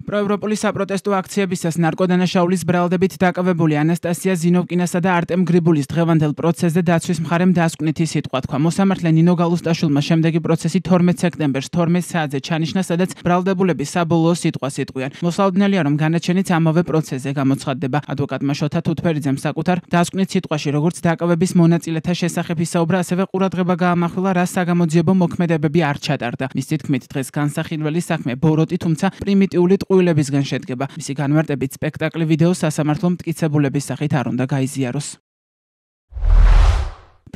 პროევროპული საპროტესტო აქციებისას ნარკოდანაშაულის ბრალდებით დაკავებული ანასტასია ზინოვკინასა და არტემ გრიბულის დღევანდელ პროცესზე დაცვის მხარემ დასკვნითი სიტყვა თქვა. მოსამართლე ნინო გალუსტაშვილმა შემდეგი პროცესი 12 სექტემბერს 12 საათზე ჩანიშნა, სადაც ბრალდებულები საბოლოო სიტყვას იტყვიან. მოსალოდნელია, რომ განაჩენიც ამავე პროცესზე გამოცხადდება. ადვოკატმა შოთა თუთფერიძემ საკუთარ დასკვნით სიტყვაში როგორც დაკავების მონაწილეთა შესახებ ისაუბრა, ასევე ყურადღება გაამახვილა, რა საგამოძიებო მოქმედებები არ ჩატარდა. მის თქმით, დღეს განსახილველი საქმე ბოროტი, თუმცა პრიმიტიული ტყუილებისგან შედგება. მისი განმარტებით სპექტაკლი ვიდეო სასამართლო მტკიცებულების სახით არ უნდა გაიზიაროს.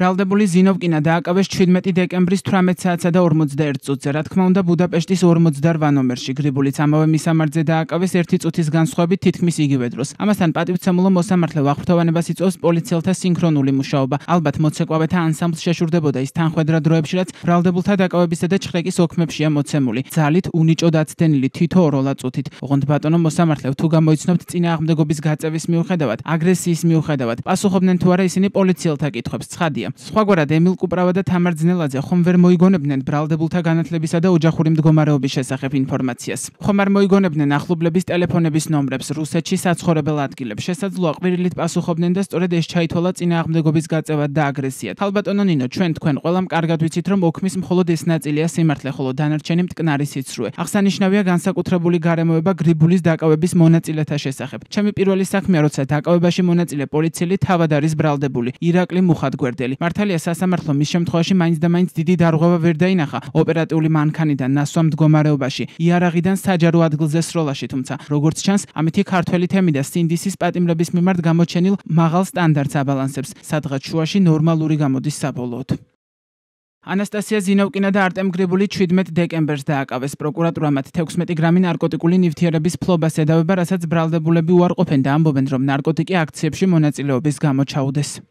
ბრალდებული ზინოვკინა დააკავეს 17 დეკემბრის 18 საათსა და 41 წუთზე. რა თქმა უნდა, ბუდაპეშტის 48 ნომერში. გრიბულიც ამავე მისამართზე დააკავეს 1 წუთის განსხვავებით თითქმის იგივე დროს. ამასთან პატივცემულო მოსამართლე ვახვრთოვანებას იწვევს პოლიციელთა სინქრონული მუშაობა. ალბათ მოცეკვავეთა ანსამბლს შეშურდებოდა ის თანხვედრა დროებში, რაც ბრალდებულთა დაკავებისა და ჩხრეკის ოქმებშია მოცემული. ძალით უნიჭოდ აცდენილი თითო ოროლა წუთით. ოღონდ ბატონო მოსამართლე, თუ გამოიცნობთ წინააღმდეგობის გაწევის მიუხედავად, აგრესიის მიუხედავად, პასუხობდნენ თუ არა ისინი პოლიციელთა კითხვებს? ცხადია. სხვაგვარად ემილ კუპრავა და თამარ ძნელაძე ხომ ვერ მოიგონებდნენ ბრალდებულთა განათლებისა და ოჯახური მდგომარეობის შესახებ ინფორმაციას. ხომ არ მოიგონებდნენ ახლობლების ტელეფონების ნომრებს, რუსეთში საცხოვრებელ ადგილებს. შესაძლოა ყვირილით პასუხობდნენ და სწორედ ეს ჩაითვალა წინააღმდეგობის გაწევად და აგრესიად. ხალბატონო ნინო, თქვენ ყველამ კარგად ვიცით, რომ ოქმის მხოლოდ ეს ნაწილია სიმართლე, ხოლო დანარჩენი მტკნარი სიცრუე. აღსანიშნავია განსაკუთრებული გარემოება გრიბულის დაკავების მონაწილეთა შესახებ. ჩემი პირველი საქმეა, როცა დაკავებაში მონაწილე პოლიციელი თავად არის ბრალდებული, ირაკლი მუხათგვერდელი. მართალია სასამართლომ მის შემთხვევაში მაინც და მაინც დიდი დარღვევა ვერ დაინახა ოპერატიული მანქანიდან ნასვამ მდგომარეობაში, იარაღიდან საჯარო ადგილზე სროლაში, თუმცა როგორც ჩანს, ამითი ქართველი თემი და სინდისის პატიმრების მიმართ გამოჩენილ მაღალ სტანდარტს აბალანსებს, სადღაც შუაში ნორმალური გამოდის საბოლოოდ. ანასტასია ზინოვკინა და არტემ გრიბული 17 დეკემბერს დააკავეს. პროკურატურა მათ 16 გრამი ნარკოტიკული ნივთიერების ფლობას ედავება, რასაც ბრალდებულები უარყოფენ და ამბობენ, რომ ნარკოტიკი აქციებში მონაწილეობის გამო ჩაუდეს.